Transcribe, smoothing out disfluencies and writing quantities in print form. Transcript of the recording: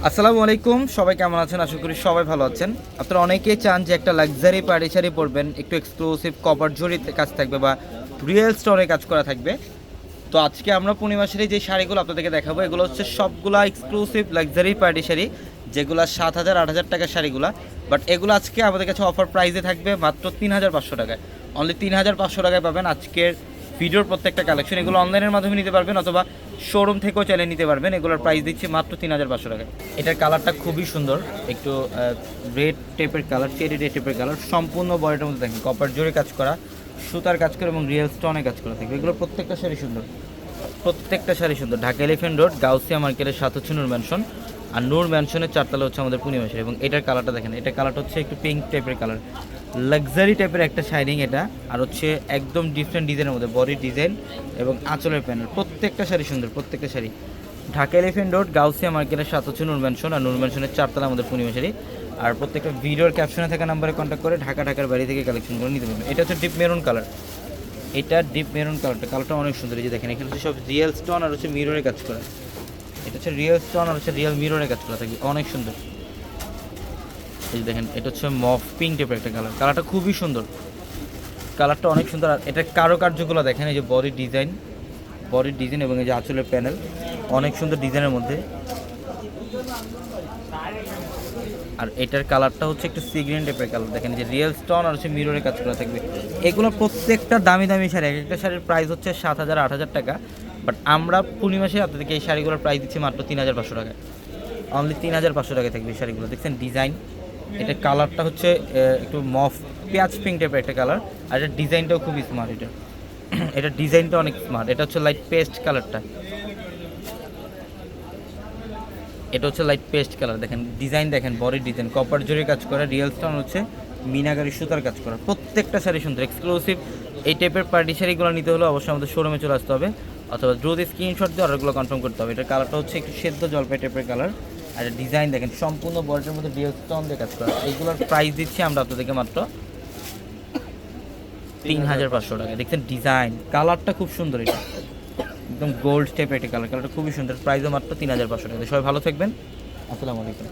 আসসালামু আলাইকুম, সবাই কেমন আছেন? আশা করি সবাই ভালো আছেন। আপনারা অনেকেই চান যে একটা লাক্সারি পার্টি শাড়ি পরবেন, একটু এক্সক্লুসিভ কভার জরিতে কাজ থাকবে বা রিয়েল স্টোনে কাজ করা থাকবে। তো আজকে আমরা পূর্ণিমা শাড়ি যে শাড়িগুলো আপনাদেরকে দেখাবো, এগুলো হচ্ছে সবগুলা এক্সক্লুসিভ লাক্সারি পার্টি শাড়ি, যেগুলো 7,000 8,000 টাকার শাড়িগুলা। বাট এগুলো আজকে আমাদের কাছে অফার প্রাইসে থাকবে মাত্র 3,500 টাকায়। অনলি 3,500 টাকায় পাবেন আজকের ভিডিওর প্রত্যেকটা কালেকশন। এগুলো অনলাইনের মাধ্যমে নিতে পারবেন অথবা শোরুম থেকেও চাইলে নিতে পারবেন। এগুলোর প্রাইস দিচ্ছি মাত্র 3,500 টাকায়। এটার কালারটা খুবই সুন্দর, একটু রেড টাইপের কালার, চেরি রেড টাইপের কালার। সম্পূর্ণ বডিটার মধ্যে দেখেন কপার জোরে কাজ করা, সুতার কাজ করা এবং রিয়েল স্টোনে কাজ করা থাকবে। এগুলোর প্রত্যেকটা শাড়ি সুন্দর, প্রত্যেকটা শাড়ি সুন্দর। ঢাকা এলিফ্যান্ট রোড গাউসিয়া মার্কেটের সাথে হচ্ছে নূর ম্যানশন, আর নূর ম্যানশনের 4তলা হচ্ছে আমাদের পূর্ণিমা শাড়ি। এবং এটার কালারটা দেখেন, এটার কালারটা হচ্ছে একটু পিঙ্ক টাইপের কালার, লাক্সারি টাইপের একটা শাইনিং এটা। আর হচ্ছে একদম ডিফারেন্ট ডিজাইনের মধ্যে বডি ডিজাইন এবং আঁচলের প্যানেল। প্রত্যেকটা শাড়ি সুন্দর, প্রত্যেকটা শাড়ি। ঢাকা এলিফ্যান্ট রোড গাউসিয়া মার্কেটের সাথে হচ্ছে নূর ম্যানশন, আর নূর ম্যানশনের 4তলা আমাদের পূর্ণিমা শাড়ি। আর প্রত্যেকটা ভিডিওর ক্যাপশনে থাকা নাম্বারে কন্ট্যাক্ট করে ঢাকার বাড়ি থেকে কালেকশনগুলো নিতে পারবেন। এটা হচ্ছে ডিপ মেরুন কালার, এটা ডিপ মেরুন কালারটা অনেক সুন্দর। এই যে দেখেন, এখানে হচ্ছে সব রিয়েল স্টোন আর হচ্ছে মিররে কাজ করা। এটা হচ্ছে রিয়েল স্টোন আর হচ্ছে রিয়েল মিররে কাজ করা থাকবে, অনেক সুন্দর। এই যে দেখেন, এটা হচ্ছে মফ পিঙ্ক টাইপের একটা কালারটা খুবই সুন্দর, কালারটা অনেক সুন্দর। আর এটার কারুকার্যগুলো দেখেন, এই যে বডি ডিজাইন এবং এই যে আঁচলের প্যানেল, অনেক সুন্দর ডিজাইনের মধ্যে। আর এটার কালারটা হচ্ছে একটু সি গ্রিন টাইপের কালার। দেখেন যে রিয়েল স্টোন আর হচ্ছে মিররে কাজ করা থাকবে। এগুলো প্রত্যেকটা দামি দামি শাড়ি, এক একটা শাড়ির প্রাইস হচ্ছে 7,000 8,000 টাকা। বাট আমরা পূর্ণিমাসে আপনাদেরকে এই শাড়িগুলোর প্রাইস দিচ্ছি মাত্র 3,500 টাকায়। অনলি 3,500 টাকায় থাকবে এই শাড়িগুলো। দেখছেন ডিজাইন, এটার কালারটা হচ্ছে একটু মফ পেঁয়াজ পিঙ্ক টাইপের একটা কালার। আর এটার ডিজাইনটাও খুবই স্মার্ট। এটার ডিজাইনটা অনেক স্মার্ট। এটা হচ্ছে লাইট পেস্ট কালারটা, এটা হচ্ছে লাইট পেস্ট কালার। দেখেন ডিজাইন, দেখেন বডি ডিজাইন, কপার জরি কাজ করা, রিয়েল স্টোন হচ্ছে মিনাকারি সুতার কাজ করা। প্রত্যেকটা শাড়ি সুন্দর, এক্সক্লুসিভ। এই টাইপের পার্টি শাড়িগুলো নিতে হলে অবশ্যই আমাদের শোরুমে চলে আসতে হবে, অথবা দ্রুত স্ক্রিনশট দিয়ে অর্ডারগুলো কনফার্ম করতে হবে। এটার কালারটা হচ্ছে একটু সেদ্ধ জলপাই টাইপের কালার। আর ডিজাইন দেখেন, সম্পূর্ণ বডির মধ্যে রিয়েল স্টোন দিয়ে কাজ করা। এইগুলোর প্রাইস দিচ্ছি আমরা আপনাদেরকে মাত্র 3,500 টাকা। দেখছেন ডিজাইন, কালারটা খুব সুন্দর, এটা একদম গোল্ড টাইপের একটা কালারটা খুবই সুন্দর। প্রাইসও মাত্র 3,500 টাকা। সবাই ভালো থাকবেন, আসসালামু আলাইকুম।